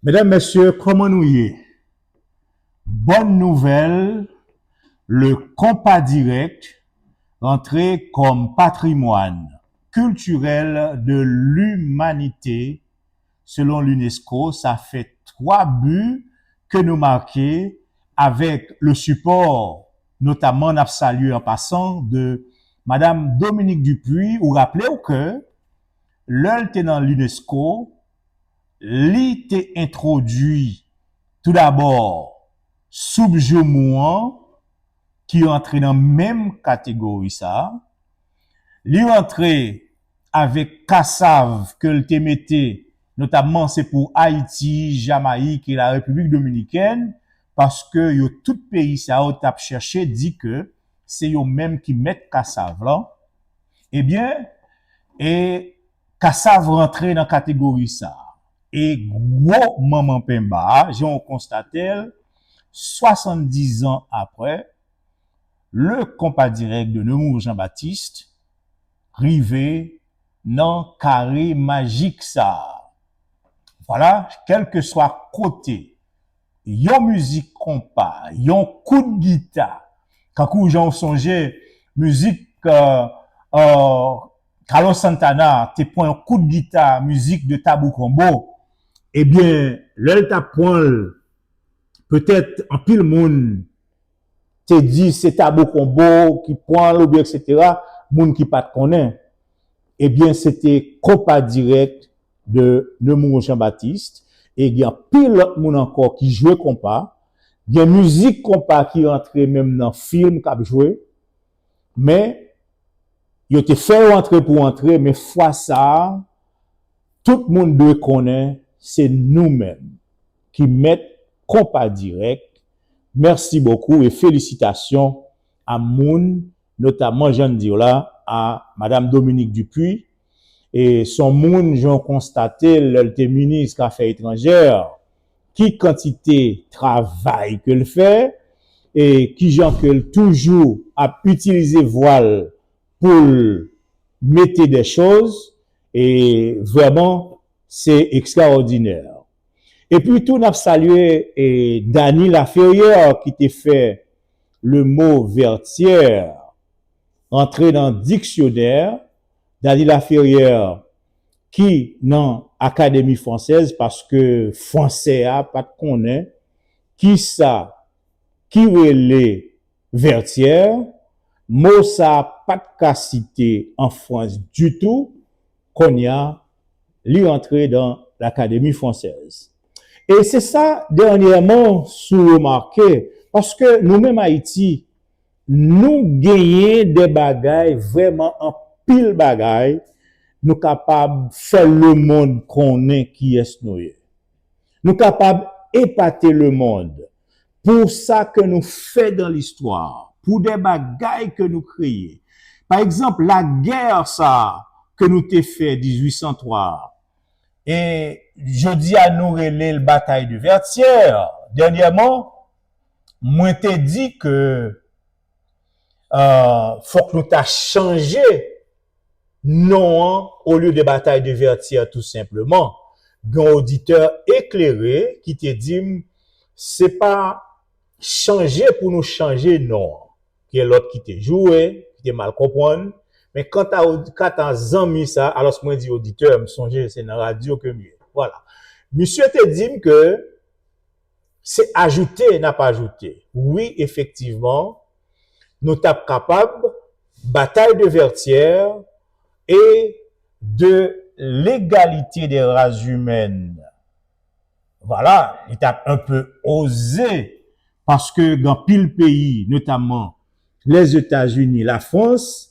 Mesdames, Messieurs, comment nous y est? Bonne nouvelle, le compas direct entré comme patrimoine culturel de l'humanité selon l'UNESCO. Ça fait 3 buts que nous marquons avec le support, notamment n'a salué en passant de Madame Dominique Dupuis, ou rappelez-vous que l'œil dans l'UNESCO, li te introduit tout d'abord Subjumouan qui entre dans même catégorie ça, li rentré avec Kassav que le te mettait notamment c'est pour Haïti, Jamaïque et la République dominicaine parce que yo tout pays ça a tap cherché dit que c'est yo même qui mettent Kassav là. Eh bien et Kassav rentré dans catégorie ça. Et gros maman Pemba, j'ai constaté 70 ans après, le compas direct de Nemours Jean-Baptiste rivé dans carré magique ça. Voilà, quel que soit côté, yon musique compas, yon coup de guitare, quand j'en songeais musique Carlos Santana, te prend un coup de guitare, musique de Tabou Combo, eh bien, l'el t'a point peut-être en pile monde te dit c'est Tabou Combo qui prend l'objet, etc. Monde qui pas te connaît. Eh bien, c'était compas direct de Nemours Jean-Baptiste. Et il y a pile monde encore qui jouait compas. Il y a musique compas qui rentrait même dans film qu'a joué. Mais, il était fait rentrer pour entrer, mais fois ça, tout le monde doit connaître, c'est nous-mêmes qui mettons compas direct. Merci beaucoup et félicitations à Moun, notamment Jeanne Diola, à Madame Dominique Dupuis. Et son Moun, j'ai constaté, le ministre Affaires étrangères, qui quantité travail que le fait, et qui gens que toujours a utilisé voile pour mettre des choses, et vraiment, c'est extraordinaire. Et puis tout n'a salué et Dany Laferrière qui t'a fait le mot vertière entrer dans le dictionnaire. Dany Laferrière qui dans Académie française parce que français a pas de connaît qui ça qui relait vertière mot ça pas de cité en France du tout qu'on y a li entré dans l'Académie française. Et c'est ça, dernièrement, sous remarqué, parce que nous-mêmes Haïti, nous gagnons des bagailles, vraiment en pile bagailles, nous capables de faire le monde qu'on est qui est nous. Nous capables d'épater le monde pour ça que nous faisons dans l'histoire, pour des bagailles que nous créons. Par exemple, la guerre, ça, que nous t'ai fait 1803, et je dis à nous relais le bataille de Vertières. Dernièrement, moi t'ai dit que faut que nous t'a changé non au lieu de bataille de Vertières tout simplement. Un auditeur éclairé qui te dit c'est pas changer pour nous changer non. Qui est l'autre qui te joué, qui te mal comprendre. Mais quand t'as zami ça, alors moi dis auditeur, me songer c'est dans la radio que mieux. Voilà. Monsieur te dit que c'est ajouter, n'a pas ajouté. Oui, effectivement, nous sommes capables bataille de Vertières et de l'égalité des races humaines. Voilà, il a un peu osé parce que dans pile pays, notamment les États-Unis, la France,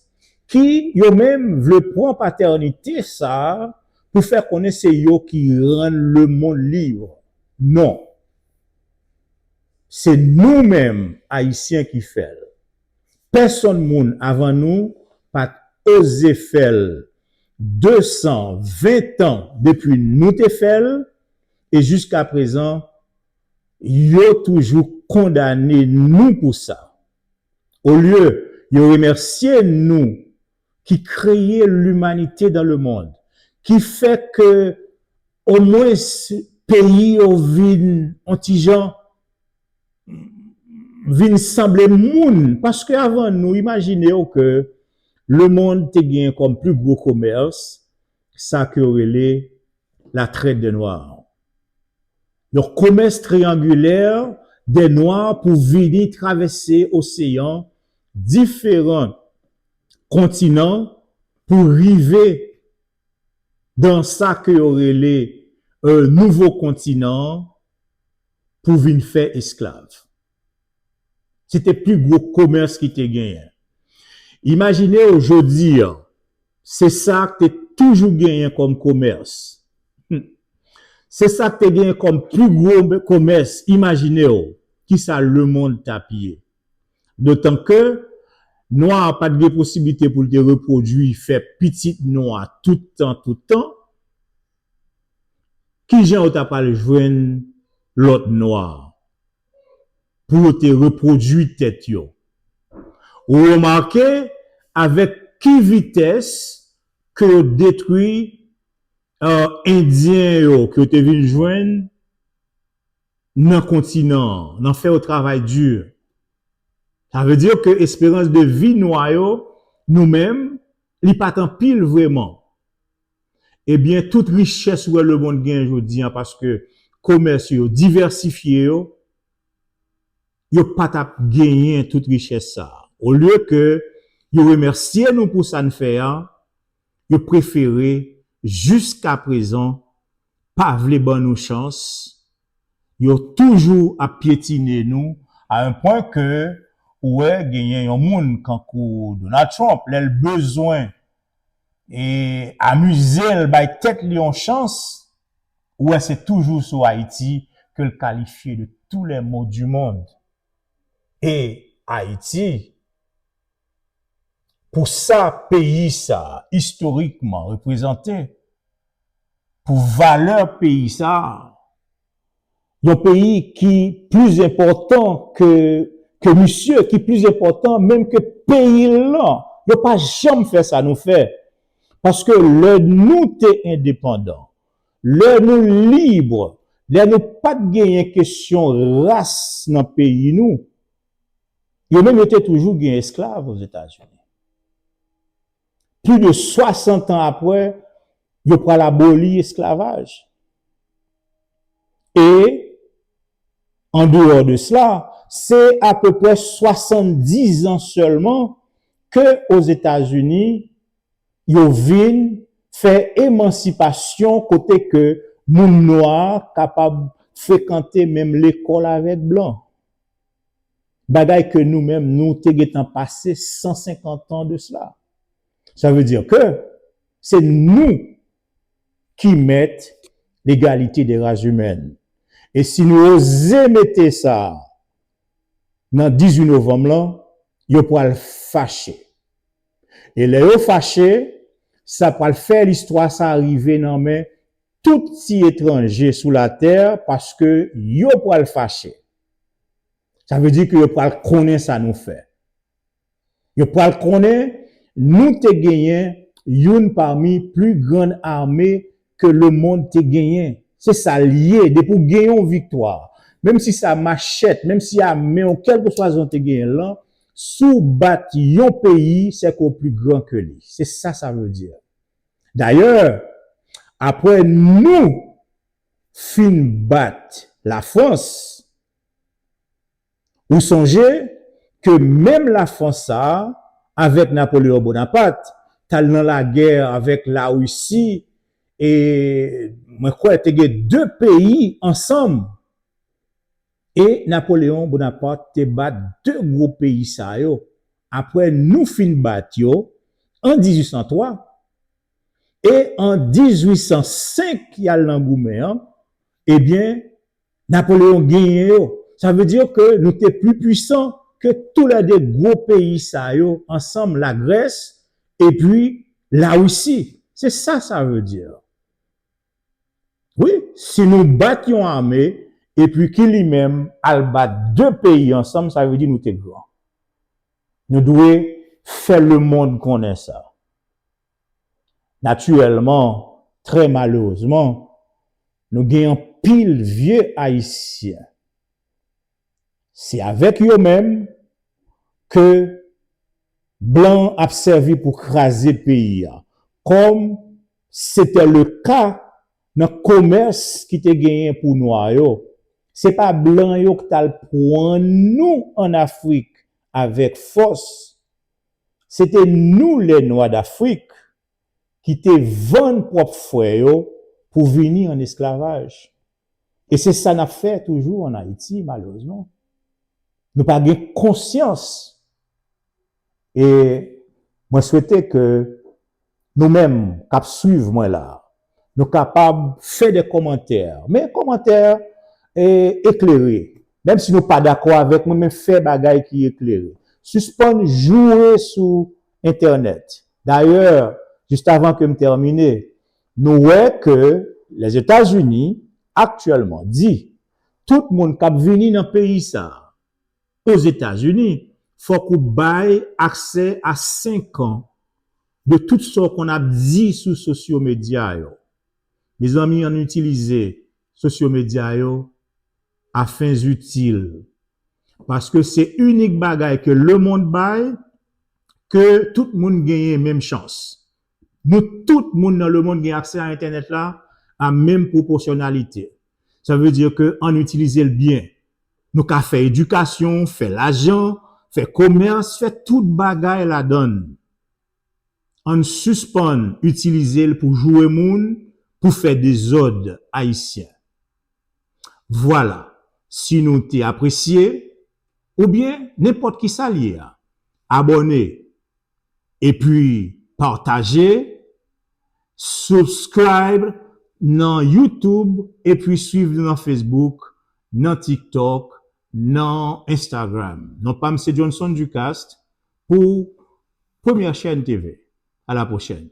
qui yo même veut prendre paternité ça pour faire connaître c'est yo qui rend le monde libre. Non. C'est nous-mêmes haïtiens qui fait. Personne monde avant nous pas osé faire 220 ans depuis nous te fait et jusqu'à présent yo toujours condamné nous pour ça. Au lieu de remercier nous qui créait l'humanité dans le monde, qui fait que au moins pays au vin anti-gens vin semble moun parce que avant nous imaginez que le monde te gagne comme plus gros commerce ça que relait la traite des noirs. Le commerce triangulaire des noirs pour venir traverser océans différents continents pour arriver dans ça que relait un nouveau continent pour venir faire esclave. C'était plus gros commerce qui te gagné. Imaginez aujourd'hui, c'est ça que tu toujours gagné comme commerce. C'est ça que tu gagné comme plus gros commerce. Imaginez qui ça le monde t'a pillé. D'autant que noir pas de possibilité pour te reproduire, faire petite noir tout le temps. Qui gens t'a pas le joindre l'autre noir pour te reproduire tête yo. Ou remarquez avec qui vitesse que détruit indien yo que te vinn joindre dans continent, dans fait au travail dur. Ça veut dire que espérance de vie noire nous-mêmes, li pas tant pile vraiment. Eh bien toute richesse où le monde gagne aujourd'hui parce que commerce yo diversifié yo pas t'a gagner toute richesse ça. Au lieu que yo remercier nous pour ça nous faire, yo préféré jusqu'à présent pas vle ban nous chance, yo toujours à piétiner nous à un point que ouais gagner un monde quand Donald Trump a le besoin et amuser le bay tête li en chance ouais c'est toujours sur Haïti que le qualifié de tous les maux du monde. Et Haïti, pour ça, pays ça, historiquement représenté, pour valeur pays ça, un pays qui plus important que monsieur, qui plus important même que pays là, il pas jamais fait ça nous fait. Parce que le nous t'es indépendant, le nous libre, le nous pas de gagner question race dans pays nous. Il même était toujours un esclave aux États-Unis. Plus de 60 ans après, il prend l'abolir l'esclavage. Et, en dehors de cela, c'est à peu près 70 ans seulement que aux États-Unis, ils viennent faire émancipation côté que moun noir capable de fréquenter même l'école avec blanc. Bagay que nous-mêmes, nous t'égetant passé 150 ans de cela. Ça veut dire que c'est nous qui mettons l'égalité des races humaines. Et si nous osons mettre ça dans 18 novembre, là, yo pour le fâcher. Et les yo fâché, ça pour faire l'histoire, ça arriver dans mais tout si étranger sous la terre parce que yo pour le fâcher. Ça veut dire que yo pour le connaître ça nous fait. Yo pour le connaître, nous te gagné une parmi plus grandes armées que le monde te gagné. C'est ça lié, de pour gagner une victoire. Même si ça machette, même si y a mais quel que soit zone te gagné là, sous battre yon pays, c'est qu'au plus grand que lui. C'est ça, ça veut dire. D'ailleurs, après nous, fin battre la France, vous songez que même la France, avec Napoléon Bonaparte, tal dans la guerre avec la Russie, et moi crois que deux pays ensemble. Et Napoléon Bonaparte te bat deux gros pays ça yo. Après nous fin bat yo en 1803 et en 1805 il y a l'engouement hein, eh bien Napoléon gagne yo. Ça veut dire que nous étions plus puissants que tous les deux gros pays ça yo ensemble la Grèce et puis la Russie. C'est ça ça veut dire. Oui, si nous battions armée et puis qu'il lui-même al bat deux pays ensemble, ça veut dire nous t'es grand. Nous devons faire le monde connaître ça. Naturellement, très malheureusement, nous gagnons pile vieux haïtien. C'est avec eux-mêmes que blanc a servi pour craser pays. Comme c'était le cas dans le commerce qui était gagné pour noir. C'est pas blanc yo qui t'a le prendre nous en Afrique avec force. C'était nous les noirs d'Afrique qui te vendent propre frère pour venir en esclavage. Et c'est ça n'a fait toujours en Haïti malheureusement. Nous pas de conscience. Et moi souhaitais que nous-mêmes cap suivre moi là, nous capables faire des commentaires, mais commentaires éclairés. Même si nous pas d'accord avec nous, mais faire bagaille qui éclairé. Suspendre jouer sur internet. D'ailleurs, juste avant que me termine, nous voyons que les États-Unis actuellement dit tout le monde qui venu dans le pays ça aux États-Unis, faut qu'on baille accès à 5 ans de tout ce qu'on a dit sur sociaux médias. Mes amis ont utilisé sociaux médias à fins utiles. Parce que c'est unique bagaille que le monde baille que tout le monde gagne même chance. Nous, tout le monde dans le monde gagne accès à Internet là à même proportionnalité. Ça veut dire que en utiliser le bien. Nous avons fait éducation, fait l'argent, fait commerce, fait toute bagaille la donne. On suspend utiliser pour jouer moun, pour faire des ordres haïtiens. Voilà. Si nous t'es apprécié, ou bien n'importe qui s'allie, abonnez, et puis partagez, subscribe dans YouTube, et puis suivre dans Facebook, dans TikTok, dans Instagram. Non pas M. Johnson Ducast pour Première Chaîne TV. À la prochaine.